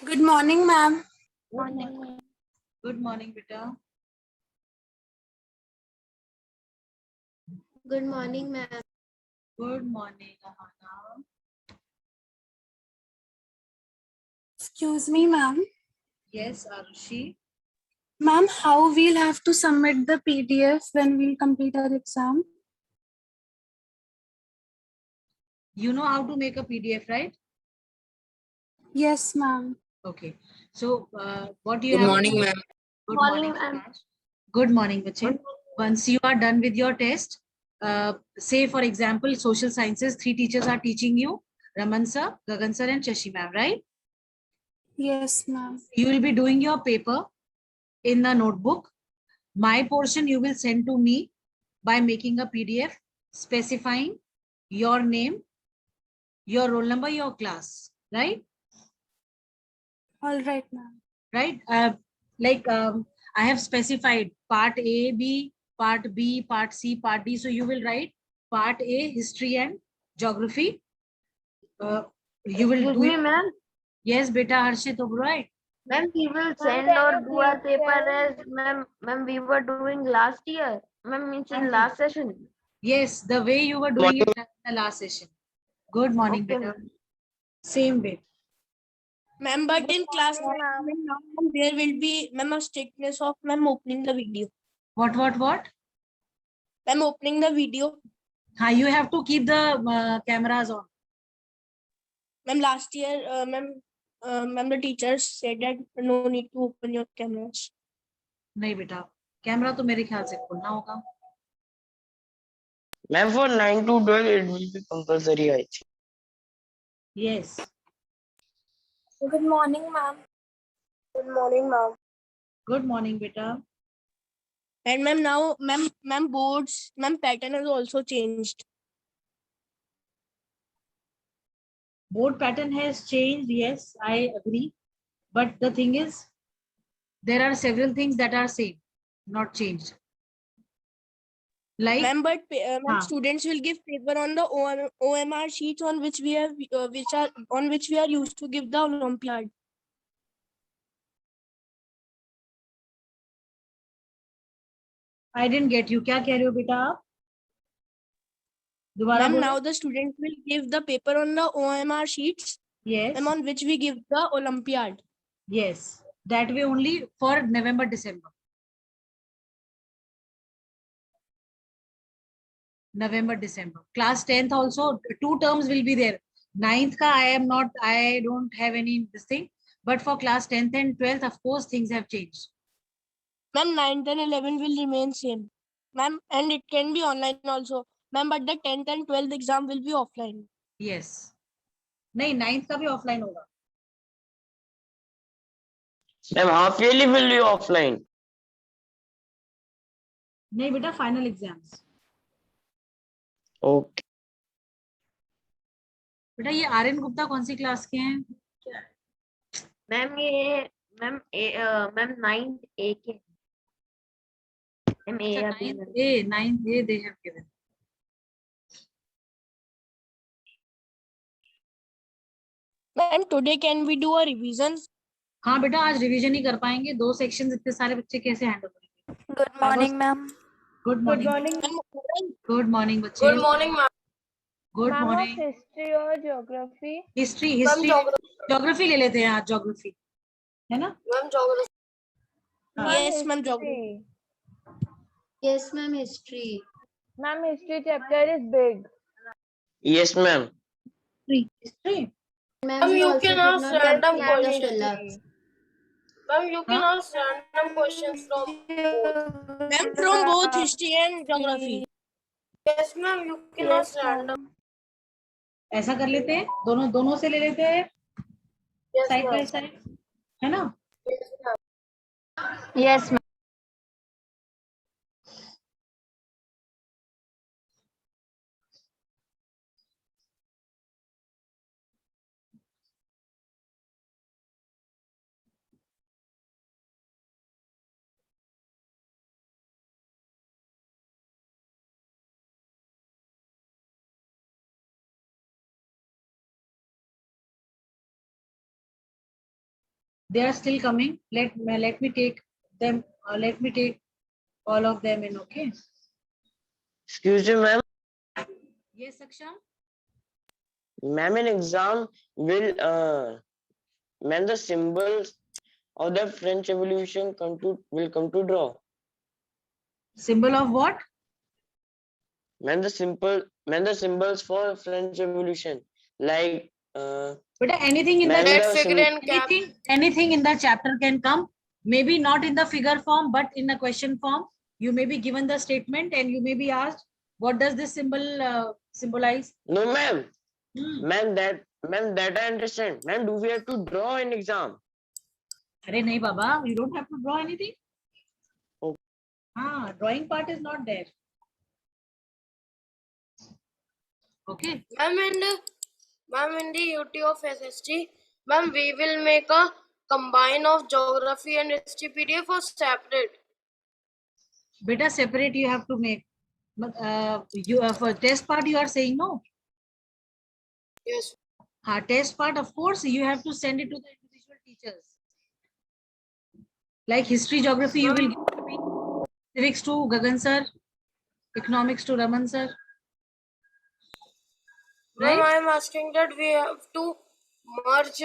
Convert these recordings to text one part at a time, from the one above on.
Good morning, ma'am. Good morning. Good morning, beta. Good morning, ma'am. Good morning, Ahana. Excuse me, ma'am. Yes, Arushi. Ma'am, how we'll have to submit the PDF when we'll complete our exam? You know how to make a PDF, right? Yes, ma'am. Okay. So, what do you Good have? morning, ma'am. Good Morning, morning, ma'am. Akash. Good morning, bache. Once you are done with your test, say for example, social sciences, 3 teachers are teaching you, Raman sir, Gagan sir, and Shashi ma'am, right? Yes, ma'am. You will be doing your paper in the notebook. My portion you will send to me by making a PDF specifying your name, your roll number, your class, right? All right, ma'am. Right? I have specified part A, B, part B, part C, part D. So you will write part A, history and geography. You will Excuse do me, it. ma'am. Yes, beta Harshit, right? Ma'am, we will send or do our paper as ma'am, we were doing last year. Ma'am, means in last session. Yes, the way you were doing it in the last session. Good morning, Okay, beta. ma'am. Same way. Ma'am, but in class now there will be ma'am a strictness of ma'am opening the video. What? Ma'am opening the video. You have to keep the cameras on. Ma'am, last year, ma'am, the teachers said that no need to open your cameras. नहीं बेटा camera तो मेरे ख्याल से खोलना होगा. Ma'am, for 9 to 12, it will be compulsory, I think. Yes. Good morning, ma'am. Good morning, ma'am. Good morning, beta. And ma'am, now ma'am boards, ma'am pattern has also changed. Board pattern has changed. Yes, I agree. But the thing is, there are several things that are same, not changed. Like, Ma'am, but ma'am, हाँ. students will give paper on the OMR sheets on which we have, which we are used to give the Olympiad. I didn't get you. क्या कह रहे हो बेटा आप? दोबारा Ma'am, बोलो. now the students will give the paper on the OMR sheets. Yes. Ma'am, on which we give the Olympiad. Yes. That way only for November, December. November, December. Class 10th also, 2 terms will be there. 9th ka I don't have any this thing. But for class 10th and 12th, of course, things have changed. Ma'am, 9th and 11 will remain same. Ma'am, and it can be online also. Ma'am, but the 10th and 12th exam will be offline. Yes. नहीं 9th का भी offline होगा. Ma'am, half yearly will be offline. नहीं बेटा final exams. Okay. बेटा ये आर्यन गुप्ता कौन सी class के हैं? मैम ये मैम 9th A के. मैम A अभी ma'am. 9th A they have given. Ma'am, today can we do a revision? हाँ बेटा आज रिवीजन ही कर पाएंगे. 2 सेक्शंस इतने सारे बच्चे कैसे हैंडल करेंगे? Good morning, ma'am. Good morning. Good morning बच्चे. Good morning, ma'am. Good Ma'am, morning. of history or geography? History geography. geography ले लेते हैं आज geography. है ना? Ma'am, geography. Yes, ma'am, geography. Yes, ma'am. History. Ma'am, history chapter is big. Yes, ma'am. History. Ma'am, you also can did ask not random complete the questions. syllabus. Ma'am, you can ask random questions from both. Ma'am, from both history and geography. Yes, ma'am, you can ask random. ऐसा कर लेते हैं. दोनों से ले लेते हैं. Yes, Side by ma'am. side. है ना? Yes, ma'am. Yes, ma'am. They are still coming. Let me take them. Let me take all of them in. Okay. Excuse me, ma'am. Yes, Aksham. Ma'am, in exam ma'am, the symbols of the French Revolution will come to draw. Symbol of what? Ma'am, the symbols for French Revolution, like But anything in the ma'am, Red the figure and cap. anything in the chapter can come. Maybe not in the figure form, but in the question form. You may be given the statement and you may be asked, what does this symbol symbolize? no, ma'am. Hmm. Ma'am, that I understand. Ma'am, do we have to draw an exam? Arey nahi, Baba, you don't have to draw anything. Oh. Drawing part is not there. Okay. Ma'am, in the UT of SST, ma'am, we will make a combine of geography and history PDF or separate. Beta separate you have to make. But you for test part you are saying no. Yes. Test part, of course, you have to send it to the individual teachers. Like history, geography, you will give to me. Civics to Gagan sir. Economics to Raman sir. Ma'am, Right? I am asking that we have to merge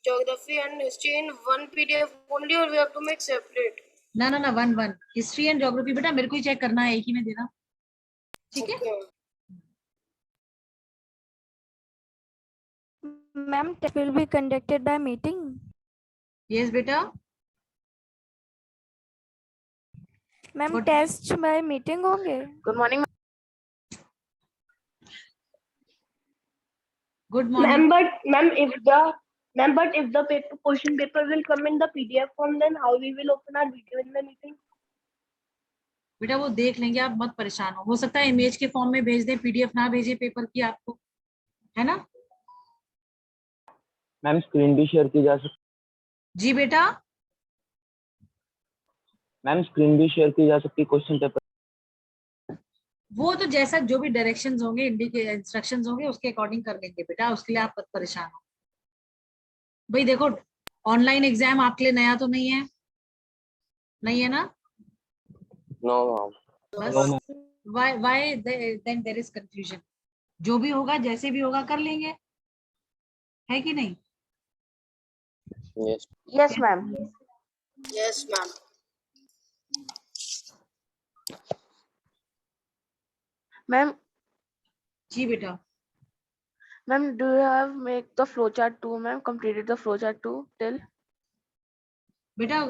geography and history in one PDF only, or we have to make separate? ना ना ना one. History and geography बेटा मेरे को ही check करना है, एक ही में देना. ठीक है? Okay. Ma'am, test will be conducted by meeting. Yes बेटा. Ma'am, Good. test by meeting होंगे. Good morning. Good morning. But if the question paper will come in the PDF form, then how we will open our video in the meeting? बेटा वो देख लेंगे, आप मत परेशान हो सकता है इमेज के फॉर्म में भेज दे, पीडीएफ ना भेजे पेपर की आपको, है ना? मैम स्क्रीन भी शेयर की जा सकती? जी बेटा. मैम स्क्रीन भी शेयर की जा सकती क्वेश्चन पेपर? वो तो जैसा जो भी डायरेक्शंस होंगे, इंस्ट्रक्शंस होंगे उसके अकॉर्डिंग कर लेंगे बेटा, उसके लिए आप मत परेशान हो. भाई देखो ऑनलाइन एग्जाम आपके लिए नया तो नहीं है, नहीं है ना? No, ma'am. बस why then there is confusion. जो भी होगा जैसे भी होगा कर लेंगे, है कि नहीं? Yes. Yes, ma'am. Yes, ma'am. Ma'am, जी बेटा. ma'am, do you have make the flowchart too, ma'am? Completed the flowchart too till? बेटा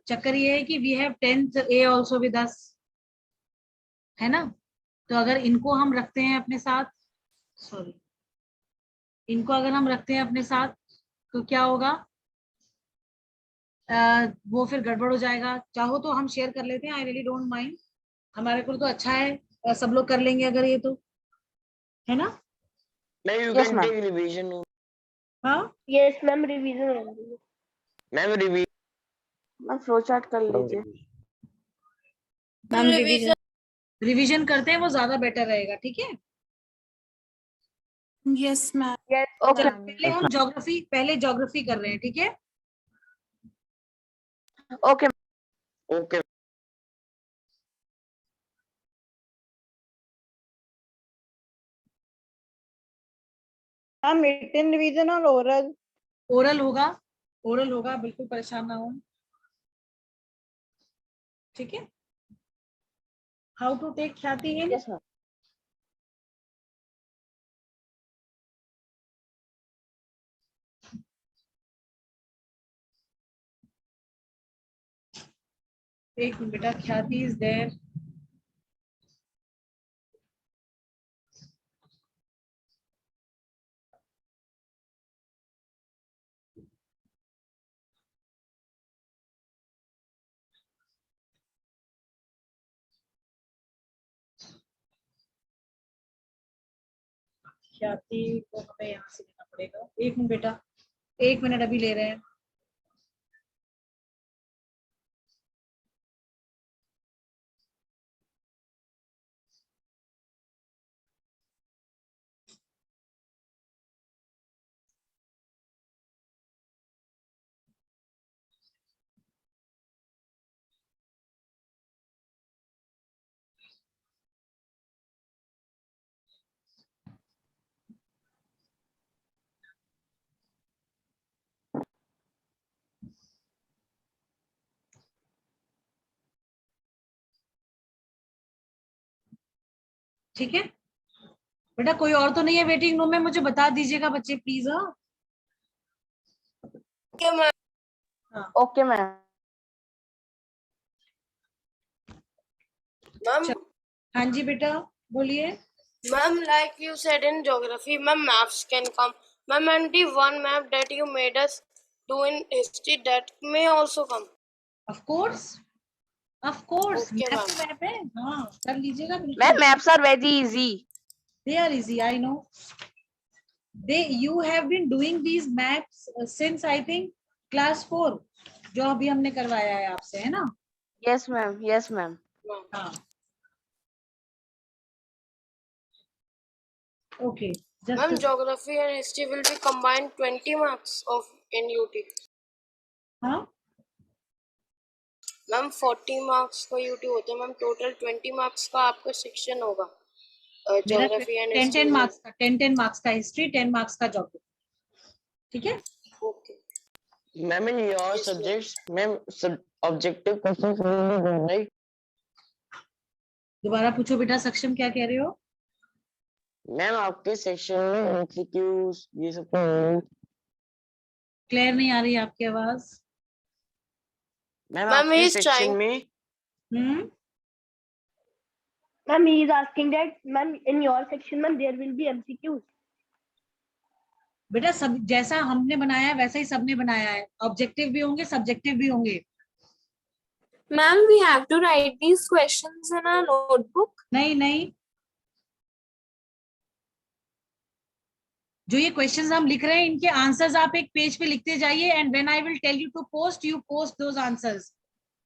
चक्कर ये है कि we have 10th A also with us, है ना? तो अगर इनको हम रखते हैं अपने साथ, सॉरी, इनको अगर हम रखते हैं अपने साथ तो क्या होगा? वो फिर गड़बड़ हो जाएगा. चाहो तो हम शेयर कर लेते हैं, आई रियली डोंट माइंड. हमारे को तो अच्छा है, सब लोग कर लेंगे अगर ये तो, है ना? Ma'am, you Yes, can ma'am. take revision. हाँ Yes, ma'am. Revision only. Ma'am, revision. Ma'am, flowchart कर लीजिए. Ma'am, revision. रिवीजन करते हैं, वो ज्यादा बेटर रहेगा. ठीक है? Yes, ma'am. Yes. Okay. चलो, पहले हम ज्योग्राफी कर रहे हैं. ठीक है? Okay. Okay. Ma'am, written revision or oral? Oral होगा, बिल्कुल परेशान ना हो. ठीक है? हाउ टू टेक ख्याति इन? Yes, ma'am. एक मिनट बेटा, ख्याति इज देयर. ख्याति को हमें यहाँ से लेना पड़ेगा. एक मिनट बेटा, 1 मिनट अभी ले रहे हैं. ठीक है बेटा, कोई और तो नहीं है वेटिंग रूम में? मुझे बता दीजिएगा बच्चे प्लीज। हाँ Okay, ma'am. Okay, ma'am. Ma'am, हाँ जी बेटा बोलिए। ma'am, like you said in geography, ma'am, maps can come. Ma'am, and the one map that you made us do in history, that may also come. Of course Okay, map ma'am. तो map है, हाँ कर लीजिएगा Ma'am, बिल्कुल। maps are very easy. They are easy, I know. You have been doing these maps since I think class 4, जो अभी हमने करवाया है आपसे, है ना? Yes, ma'am. Yes, ma'am. हाँ okay Ma'am, just geography and history will be combined 20 marks of in UT. हाँ मैम 40 मार्क्स का यूटी होता है मैम, टोटल 20 मार्क्स का आपका सेक्शन होगा ज्योग्राफी एंड 10 मार्क्स का 10 मार्क्स का हिस्ट्री, 10 मार्क्स का ज्योग्राफी, ठीक है? Okay Ma'am, in your Yes, ma'am. subjects, ma'am, objective questions will be done, right? दोबारा पूछो बेटा, सक्षम क्या कह रहे हो? मैम आपके सेक्शन में एमसीक्यूज ये सब तो होंगे। क्लियर नहीं आ रही आपकी आवाज। मैम Ma'am, आपके he is सेक्शन trying. में Ma'am, he is asking that, ma'am, in your section, ma'am, there will be MCQs. बेटा सब जैसा हमने बनाया है वैसा ही सबने बनाया है, ऑब्जेक्टिव भी होंगे सब्जेक्टिव भी होंगे। Ma'am, we have to write these questions in our notebook. नहीं नहीं, जो ये क्वेश्चंस हम लिख रहे हैं इनके आंसर्स आप एक पेज पे लिखते जाइए, and when I will tell you to post, you post those answers.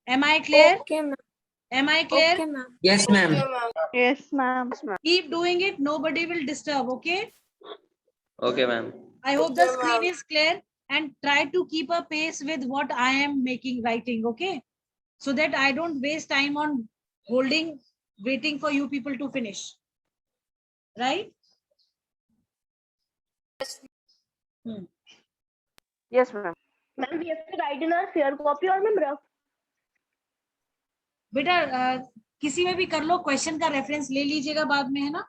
Am I clear? Okay, ma'am. Am I clear? Okay, ma'am. Yes, ma'am. Okay, ma'am. Yes, ma'am. Keep doing it, nobody will disturb, okay? Okay, ma'am. I hope the Okay, screen ma'am. is clear, and try to keep a pace with what I am writing, okay? So that I don't waste time on waiting for you people to finish. Right? Yes, ma'am. Ma'am, we have to write in our fair copy or ma'am rough. बेटा किसी में भी कर लो, question का reference ले लीजिएगा बाद में, है ना?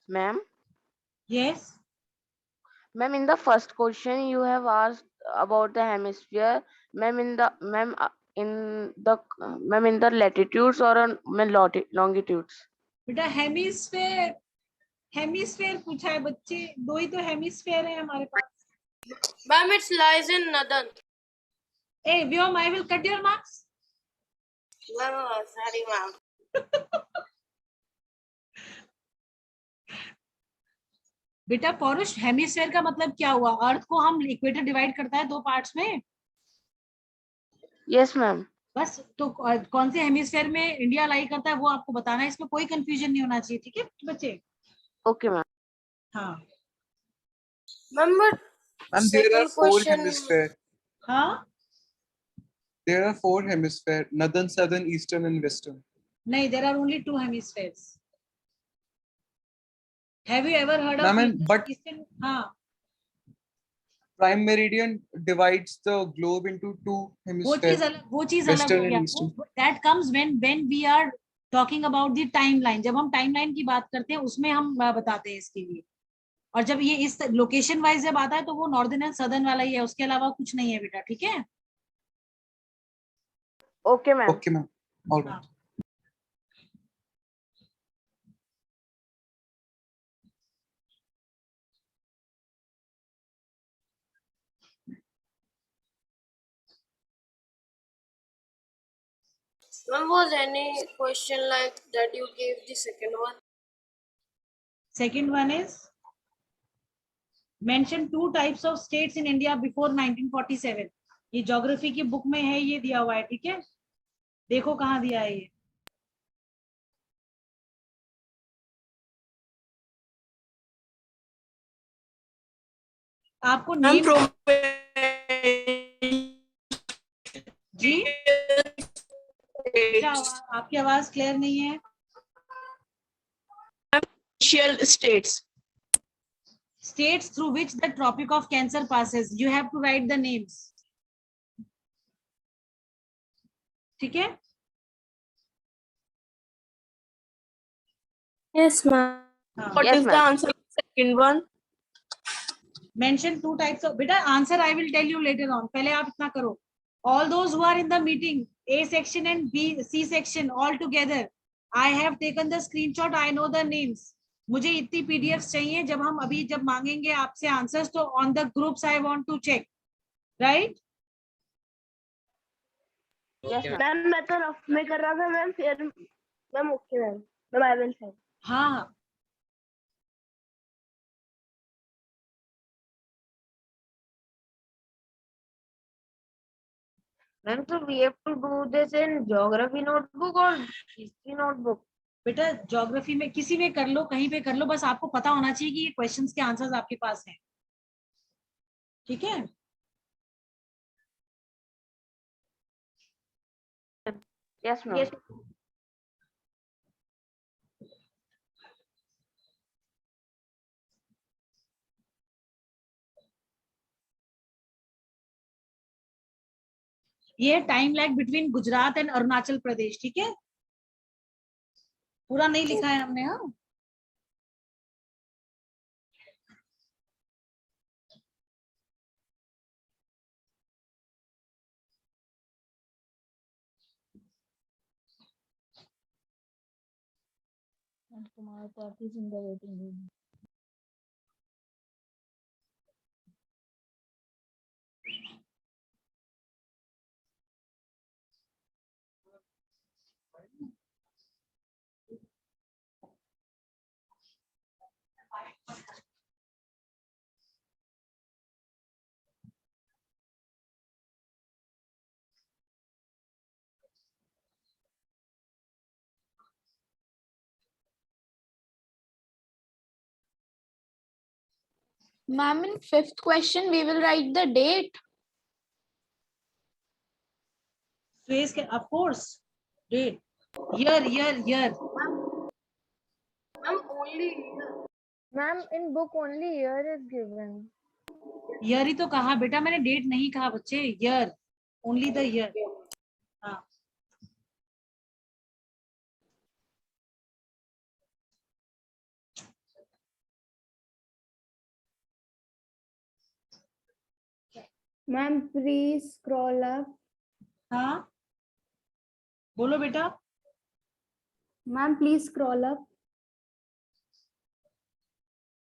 Ma'am. Yes. Ma'am, in the first question you have asked about the hemisphere. Ma'am, in the latitudes or on ma'am, longitudes. बेटा हेमिस्फेयर पूछा है बच्चे, दो ही तो हेमिस्फेयर है हमारे पास। Ma'am, it lies in northern. A Vyom, I will cut your marks. Ma'am, sorry, ma'am. बेटा पौरुष, हेमिस्फेयर का मतलब क्या हुआ? अर्थ को हम इक्वेटर डिवाइड करता है 2 पार्ट्स में। Yes, ma'am. बस तो कौन से हेमिस्फेयर में इंडिया लाई करता है वो आपको बताना है, इसमें कोई कंफ्यूजन नहीं होना चाहिए, ठीक है बच्चे? Okay, ma'am. हाँ Ma'am, but And there are second 4 question. hemispheres. हाँ There are 4 hemispheres: northern, southern, eastern, and western. नहीं, there are only 2 hemispheres. Have you ever heard of Ma'am, but eastern? हाँ prime meridian divides the globe into 2 वो चीज hemispheres. अलग हो Western and गया। eastern. That comes when we are talking about the timeline. जब हम timeline की बात करते हैं उसमें हम बताते हैं इसके लिए, और जब ये इस लोकेशन वाइज जब आता है तो वो नॉर्दर्न एंड सदर्न वाला ही है, उसके अलावा कुछ नहीं है बेटा, ठीक है? Okay, ma'am. Okay, ma'am. All right. हाँ। Ma'am, was any question like that you gave the second one? Second one is mention two types of states in India before 1947. ये ज्योग्राफी की बुक में है, ये दिया हुआ है, ठीक है? देखो कहाँ दिया है ये। आपको नेम जी क्या आपकी आवाज क्लियर नहीं है? States. States through which the Tropic of Cancer passes. You have to write the names. ठीक है? Yes, ma'am. What Yes, is the ma'am. answer of the second one? Mention two types of. बेटा answer I will tell you later on. पहले आप इतना करो. All those who are in the meeting, A section and B, C section all together. I have taken the screenshot. I know the names. मुझे इतनी PDFs चाहिए जब हम अभी जब मांगेंगे आपसे आंसर्स तो on the groups I want to check, right? Yes, ma'am. Ma'am मैं तो रफ में कर रहा था मैम, फिर ma'am okay ma'am, ma'am I will send. हाँ Ma'am, so we have to do this in geography notebook or history notebook? बेटा geography में किसी में कर लो, कहीं पे कर लो, बस आपको पता होना चाहिए कि ये क्वेश्चंस के आंसर्स आपके पास हैं, ठीक है? Yes, ma'am. Yes. ये time lag between Gujarat and Arunachal Pradesh, ठीक है? पूरा नहीं लिखा है हमने, हाँ? तुम्हारा copies in the waiting room. Ma'am, in fifth question, we will write the date. फेस के of course date, year year year. Ma'am, only here. Ma'am, in book only year is given. Year ही तो कहा बेटा मैंने, date नहीं कहा बच्चे. Year, only the year. हाँ Ma'am, please scroll up. हाँ बोलो बेटा. Ma'am, please scroll up.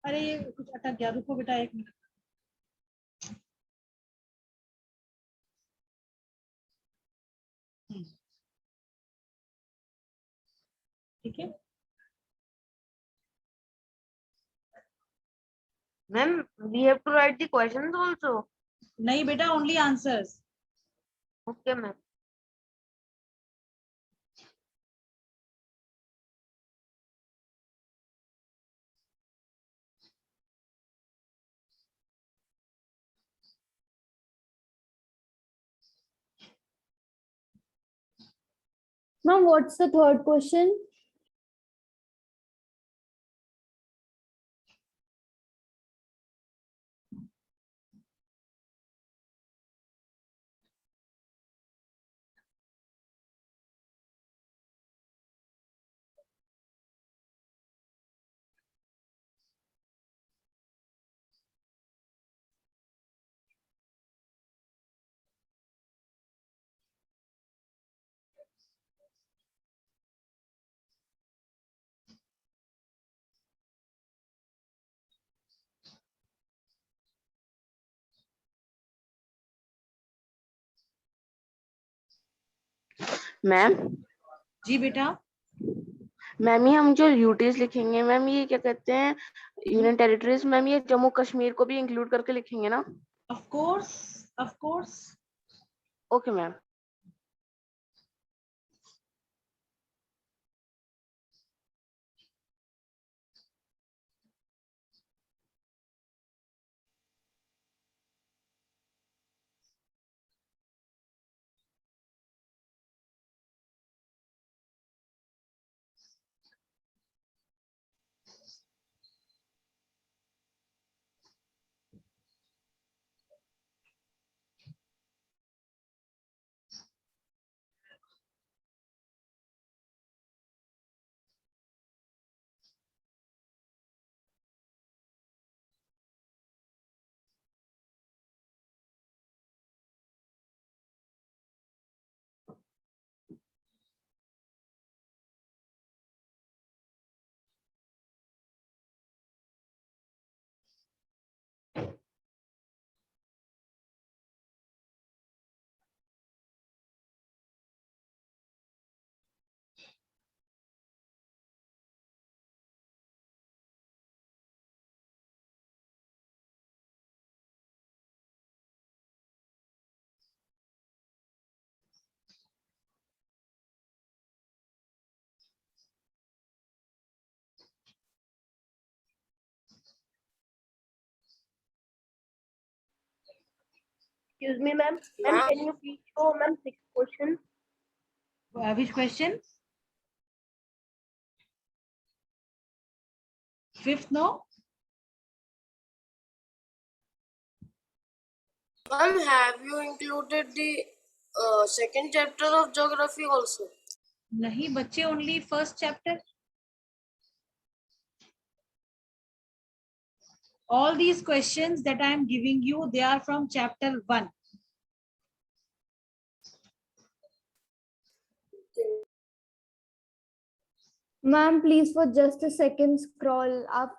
अरे ये कुछ अटक गया, रुको बेटा एक मिनट. ठीक है? Ma'am, we have to write the questions also. नहीं बेटा, only answers. Okay, ma'am. Ma'am, what's the third question? Ma'am, जी बेटा, मैम ये हम जो यूटीज लिखेंगे मैम, ये क्या कहते हैं, यूनियन टेरिटरीज, मैम ये जम्मू कश्मीर को भी इंक्लूड करके लिखेंगे ना? Of course, of course. Okay ma'am. Excuse me, ma'am. Ma'am, can you please show ma'am 6 questions? Which question? Fifth, no? Ma'am, have you included the second chapter of geography also? नहीं बच्चे, only first chapter. All these questions that I am giving you, they are from chapter 1. Ma'am, please for just a second scroll up.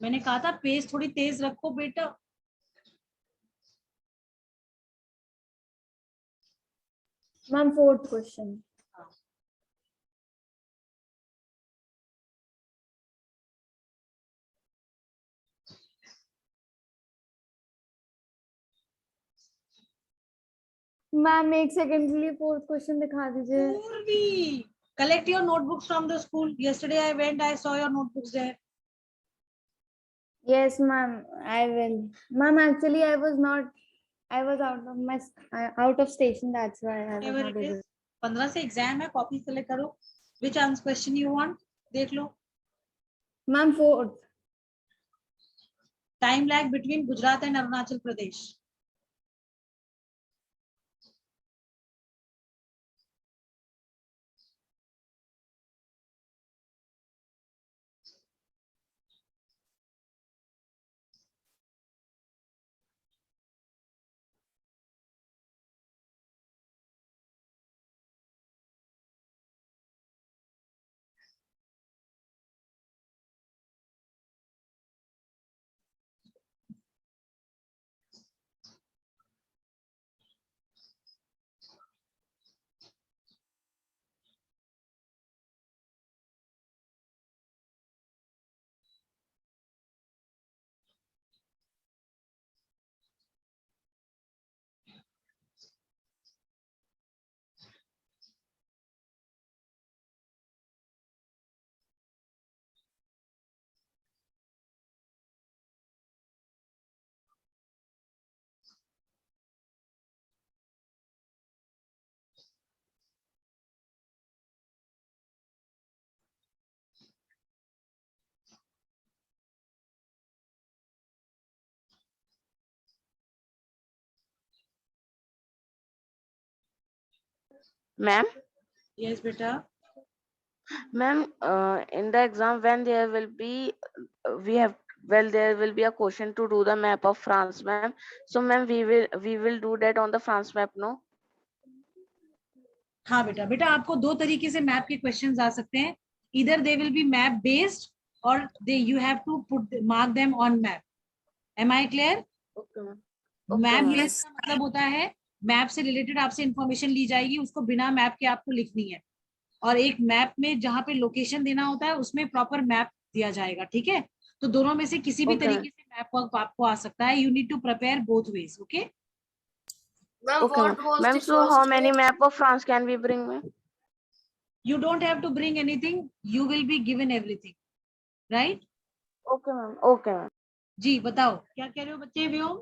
मैंने कहा था page थोड़ी तेज रखो बेटा. Ma'am, fourth question. Ma'am एक second के लिए फोर्थ क्वेश्चन दिखा दीजिए. Purvi, collect your notebooks from the school. Yesterday I went, I saw your notebooks there. Yes, ma'am, I will. Ma'am, actually, I was out of station. That's why I was Whatever not it able. is. 15 से exam है, copy select करो. Which answer question you want? देख लो. Ma'am, fourth. Time lag between Gujarat and Arunachal Pradesh. Ma'am, Yes, beta. ma'am, in the exam when there will be, there will be a question to do the map of France, ma'am. So, ma'am, we will do that on the France map, no? हाँ बेटा, बेटा आपको दो तरीके से map के questions आ सकते हैं. Either they will be map based or you have to mark them on map. Am I clear? Okay, ma'am. Map ma'am. Based का मतलब होता है मैप से रिलेटेड आपसे इंफॉर्मेशन ली जाएगी, उसको बिना मैप के आपको लिखनी है, और एक मैप में जहाँ पे लोकेशन देना होता है उसमें प्रॉपर मैप दिया जाएगा, ठीक है। तो दोनों में से किसी भी Okay. तरीके से मैप वर्क आपको आ सकता है, you need to prepare both ways, okay. Ma'am, Okay, what was ma'am. the So how first many way? map of France can we bring, ma'am? You don't have to bring anything, you will be given everything, right? Okay, ma'am. Okay, ma'am. जी बताओ क्या कह रहे हो बच्चे, Vyom?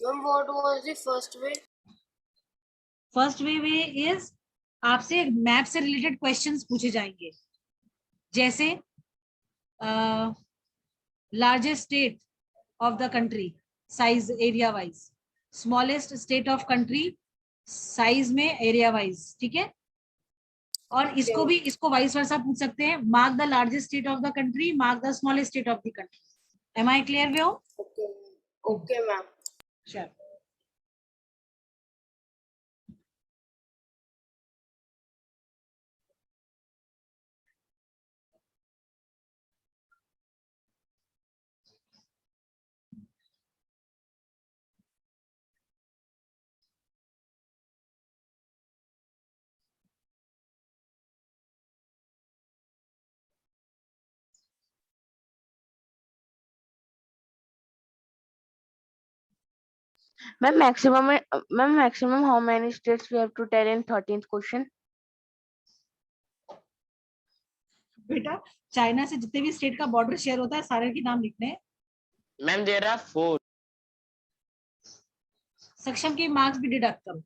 Ma'am, what was the first way? First way is आपसे map से related questions पूछे जाएंगे, जैसे largest state of the country size area wise, smallest state of country size में एरिया वाइज, ठीक है। और इसको वाइस वर्सा पूछ सकते हैं, mark the largest state of the country, mark the smallest state of the country. Am I clear Vyom? Okay. Okay, ma'am. Sure. Ma'am, maximum how many states we have to tell in 13th question? बेटा China से जितने भी state का border share होता है सारे के नाम लिखने हैं। Ma'am, there are 4. सक्षम के मार्क्स भी डिडक्ट करो।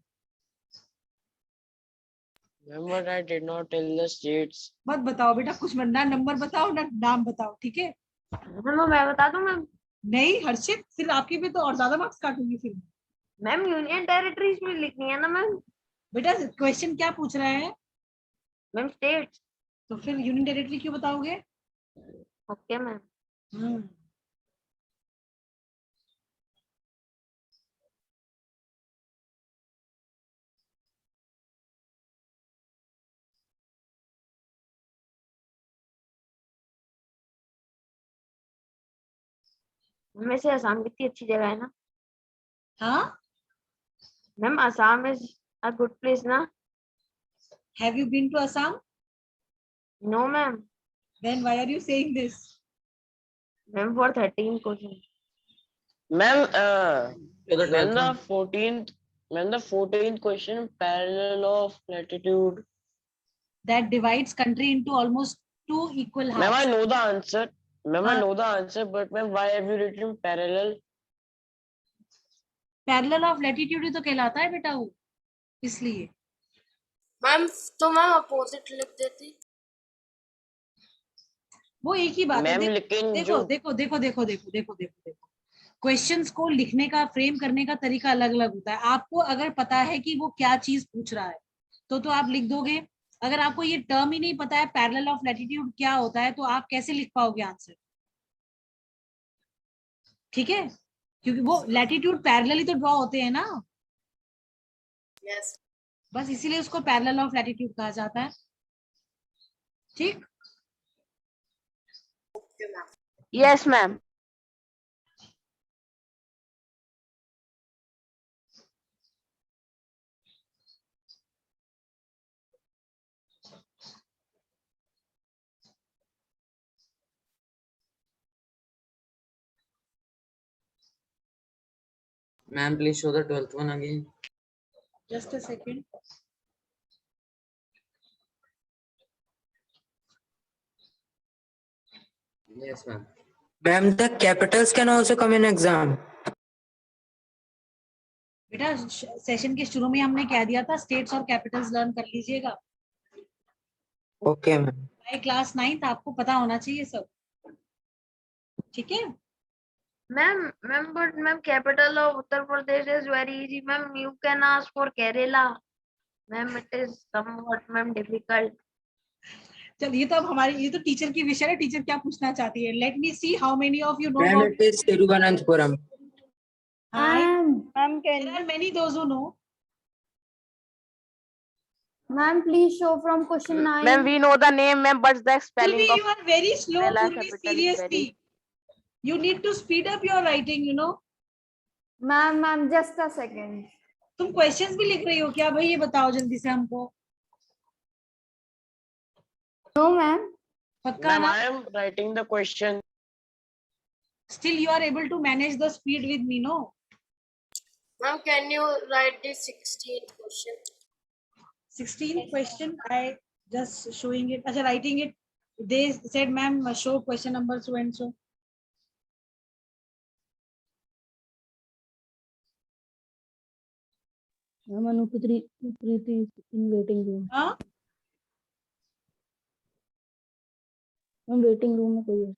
Ma'am, but I did not tell the states. मत बताओ बेटा, कुछ ना नंबर बताओ ना नाम बताओ, ठीक है। मैं बता दूं मैम? नहीं हर्षित, फिर आपके भी तो और ज्यादा मार्क्स काटूंगी फिर। मैम यूनियन टेरिटरीज में लिखनी है ना मैम? बेटा क्वेश्चन क्या पूछ रहा है? Ma'am states. तो फिर यूनियन टेरिटरी क्यों बताओगे? Okay ma'am. वैसे असम कितनी अच्छी जगह है ना? हाँ, ma'am Assam is a good place ना? Have you been to Assam? No ma'am. Then why are you saying this? Ma'am for 13 question. Ma'am, the 12th ma'am, the 14th question, parallel of latitude. That divides country into almost 2 equal halves. Ma'am, I know the answer. Ma'am, I हाँ. know the answer, but ma'am, why have you written parallel? Parallel of latitude ही तो कहलाता है बेटा वो, इसलिए। Ma'am तो ma'am opposite लिख देती। वो एक ही बात है। Ma'am, लेकिन देखो जो देखो देखो देखो देखो देखो देखो देखो क्वेश्चंस को लिखने का, फ्रेम करने का तरीका अलग अलग होता है। आपको अगर पता है कि वो क्या चीज पूछ रहा है तो आप लिख दोगे। अगर आपको ये टर्म ही नहीं पता है पैरेलल ऑफ लैटिट्यूड क्या होता है, तो आप कैसे लिख पाओगे आंसर? ठीक है, क्योंकि वो लैटिट्यूड पैरेलल ही तो ड्रॉ होते हैं ना। यस। बस इसीलिए उसको पैरेलल ऑफ लैटिट्यूड कहा जाता है, ठीक। Okay ma'am. Yes, ma'am. Ma'am, please show the 12th one again. Just a second. Yes, ma'am. Ma'am, the capitals can also come in exam. बेटा सेशन के शुरू में हमने कह दिया था स्टेट्स और कैपिटल्स लर्न कर लीजिएगा। Okay, ma'am. बाय क्लास 9 आपको पता होना चाहिए सब, ठीक है। Ma'am but ma'am capital of Uttar Pradesh is very easy ma'am. You can ask for Kerala ma'am, it is somewhat ma'am difficult. चलिए तो अब हमारी ये तो टीचर की विषय है, टीचर क्या पूछना चाहती है। Let me see how many of you know Ma'am, it is Thiruvananthapuram. Ma'am, There are many those who know. ma'am, please show from question 9. Ma'am, we know the name, ma'am, but the spelling Purvi, of you are very slow. Kerala Purvi, capital is seriously. You need to speed up your writing, you know. Ma'am, just a second. तुम questions भी लिख रही हो क्या भाई? ये बताओ जल्दी से हमको. No, ma'am. पक्का Ma'am, ना? I am writing the question. Still you are able to manage the speed with me, no? Ma'am, can you write the 16th question? 16th question, I just showing it. Acha, writing it. They said, ma'am, show question number so and so. Ma'am, Anupriti is in waiting room. Huh? Ma'am, waiting room में कोई है.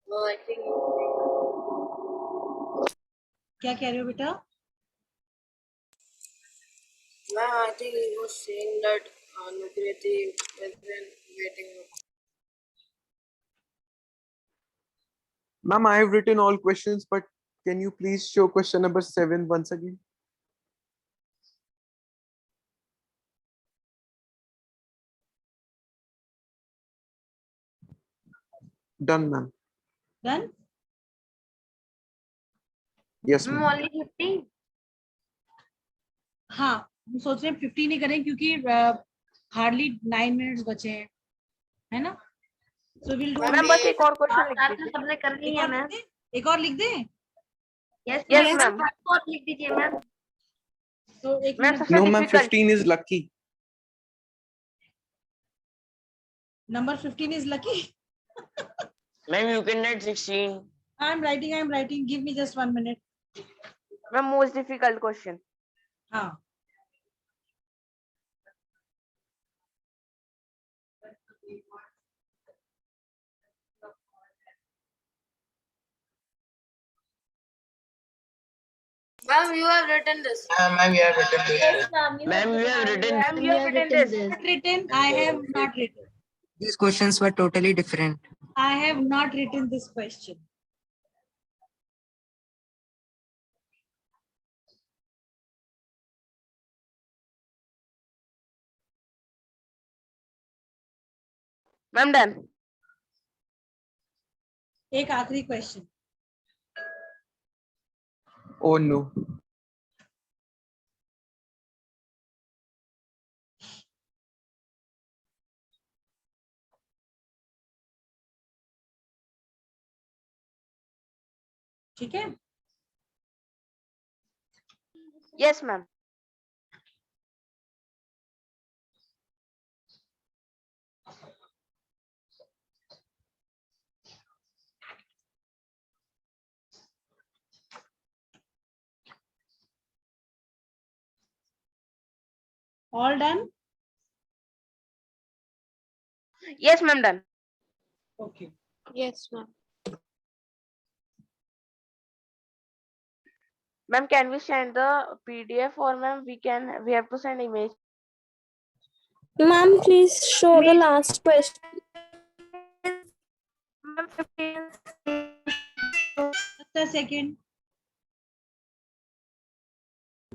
No, I think. क्या कह रहे हो बेटा? Ma'am, I think he was saying that Anukriti is in waiting room. Ma'am, I have written all questions, but can you please show question number 7 once again? Done, ma'am. Done? Yes, ma'am. Only 50. हाँ, हम सोच रहे हैं 15 ही करें क्योंकि hardly 9 minutes बचे हैं, है ना? So we'll do. मैम बस एक और क्वेश्चन लिख साथ में दीजिए. सबने कर ली है मैम. एक और लिख दें? Yes Yes, ma'am. और लिख दीजिए मैम. तो एक मैम मिनट. सबसे No, ma'am, difficult. 15 is lucky. Number 15 is lucky. Ma'am, you can write 16. I'm writing. Give me just 1 minute. Ma'am, most difficult question. हाँ. Ma'am, you have written this. Ma'am, you have written. Ma'am, you have written this. Not written. I have not written. These questions were totally different. I have not written this question. Ma'am, done. एक आखिरी question. Oh no. ठीक है? Yes, ma'am. All done? Yes, ma'am, done. Okay. Yes, ma'am. Ma'am, can we send the PDF or ma'am we have to send image? Ma'am, please show the last question. Ma'am, 15. Just a second.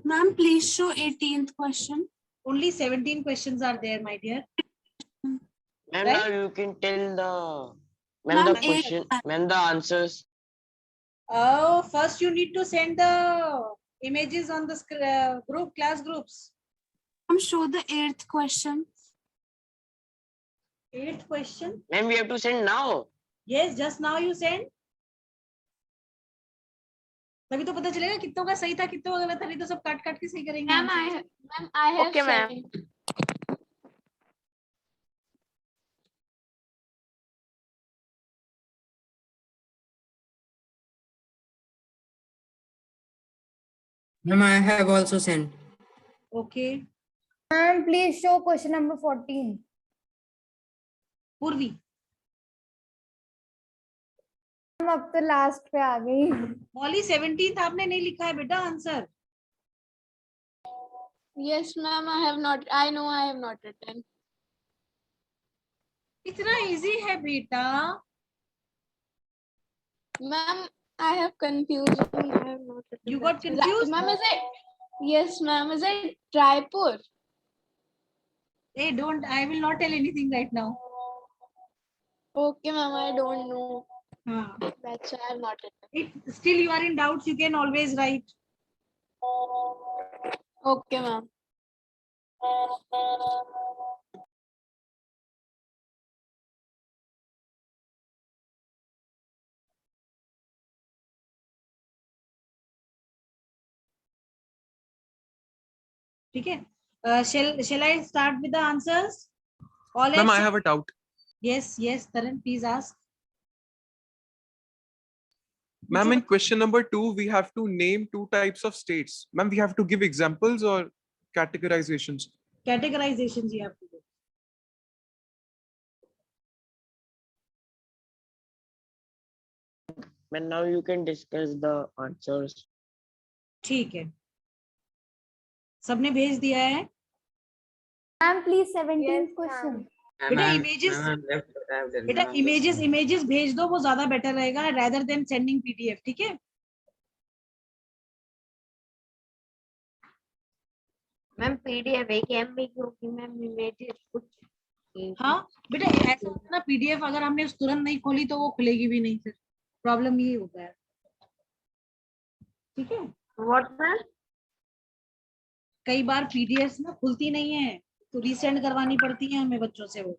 Ma'am, please show 18th question. Only 17 questions are there, my dear. Ma'am, Right? now you can tell the Ma'am, the question, ma'am, the answers. Oh, first you need to send the images on the group, class groups. Ma'am, show the 8th question. 8th question. Ma'am, we have to send now. Yes, just now you send. तभी तो पता चलेगा कितनों का सही था कितनों का गलत था. नहीं तो सब काट काट के सही करेंगे. Ma'am, I have Okay, ma'am. sent. Ma'am, I have also sent. Okay. Ma'am, please show question number 14. पूर्वी. हम अब तो लास्ट पे आ गई. मौली 17th आपने नहीं लिखा है बेटा answer. Yes, ma'am, I have not. I know I have not written. इतना इजी है बेटा. Ma'am, I have confusion. I have not written. You got confused? Ma'am, is it? Yes, ma'am. Is it Raipur? Hey, don't. I will not tell anything right now. Okay, ma'am. I don't know. हाँ. That's why I'm not. If still you are in doubts, you can always write. Okay, ma'am. ठीक है. Shall I start with the answers? All Ma'am, I except- have a doubt. Yes, Taran, please ask. Ma'am, in question number 2, we have to name 2 types of states. Ma'am, we have to give examples or categorizations. Categorizations you have to do. And now you can discuss the answers. ठीक है. सबने भेज दिया है. Ma'am, please 17th question. बेटा images भेज दो, वो ज्यादा बेटर रहेगा rather than sending PDF. ठीक है. मैम PDF एक MB क्योंकि मैम इमेजेस कुछ हाँ बेटा ऐसा होता है ना, PDF अगर हमने तुरंत नहीं खोली तो वो खुलेगी भी नहीं. फिर प्रॉब्लम ये होता है. ठीक है. What ma'am? कई बार PDFs ना खुलती नहीं है तो रीसेंड करवानी पड़ती है हमें बच्चों से वो.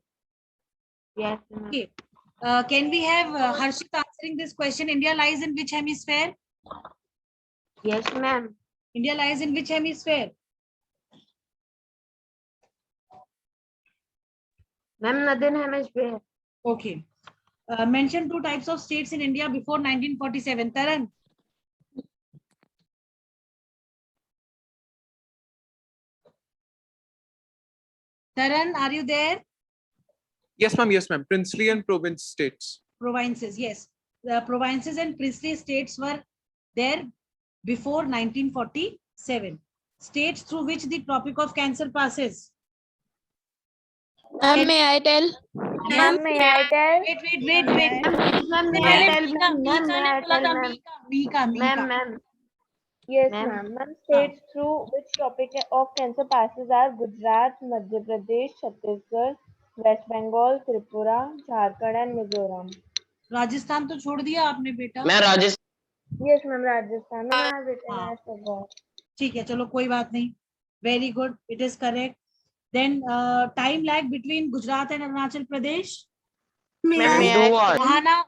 Yes ma'am. Okay. Can we have Harshit answering this question? India lies in which hemisphere? Yes ma'am. India lies in which hemisphere? Ma'am northern hemisphere. Okay. Mention 2 types of states in India before 1947. Taran. Taran, are you there? Yes, ma'am. Yes, ma'am. Princely and province states. Provinces, yes. The provinces and princely states were there before 1947. States through which the Tropic of Cancer passes. Ma'am, may I tell? Ma'am, may I tell? Wait. Ma'am may I tell ma'am? Ma'am may I tell ma'am? Mika. Ma'am Yes, Ma'am. ma'am. Ma'am, states through which Tropic of Cancer passes are Gujarat, Madhya Pradesh, Chhattisgarh, West Bengal, Tripura, Jharkhand, and Mizoram. Rajasthan तो छोड़ दिया आपने बेटा. मैं Rajasthan. Yes, ma'am. Rajasthan. Ma'am, I have written as forgot. ठीक है, चलो कोई बात नहीं. Very good. It is correct. Then time lag between Gujarat and Arunachal Pradesh. Ahana.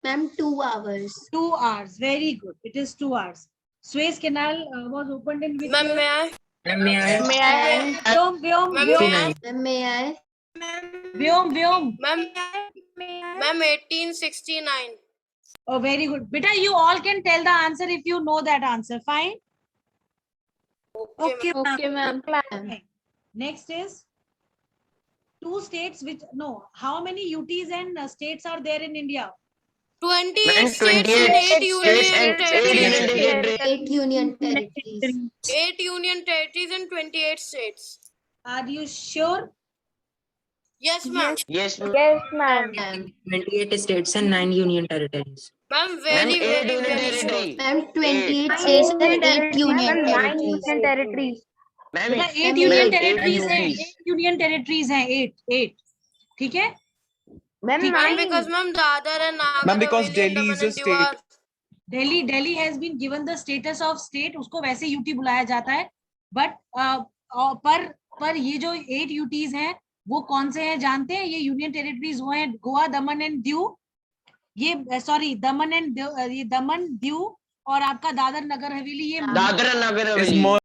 Ma'am, 2 hours. 2 hours. Very good. It is 2 hours. Suez Canal was opened in which Ma'am, year? may I? Ma'am, may I? Vyom. Ma'am, may I? Ma'am, may I? Vyom. Ma'am, 1869. Oh, very good. Beta, you all can tell the answer if you know that answer. Fine. Okay, ma'am. Okay, ma'am. Okay. Next is 2 states which, no, how many UTs and states are there in India? 28 states and 8 union territories. 8 union territories. 8 union territories and 28 states. Are you sure? Yes, ma'am. Yes, ma'am. Yes, ma'am. 28 states and 9 union territories. Ma'am, very sure. Ma'am, 28 states and 8 union territories. Territories. Ma'am, बेटा 8 Ma'am, union eight territories हैं. UTs. 8 union territories हैं. 8. ठीक है? Ma'am, Ma'am, because ma'am, Dadar and Nagar Ma'am, because Haveli Delhi and is a Daman and Diu are- state. Delhi has been given the status of state. उसको वैसे UT बुलाया जाता है. But पर ये जो 8 UTs हैं वो कौन से हैं जानते हैं? ये यूनियन टेरिटरीज वो हैं गोवा, दमन एंड दीव. ये सॉरी दमन, दीव और आपका दादर नगर हवेली. ये दादर नगर Is हवेली. more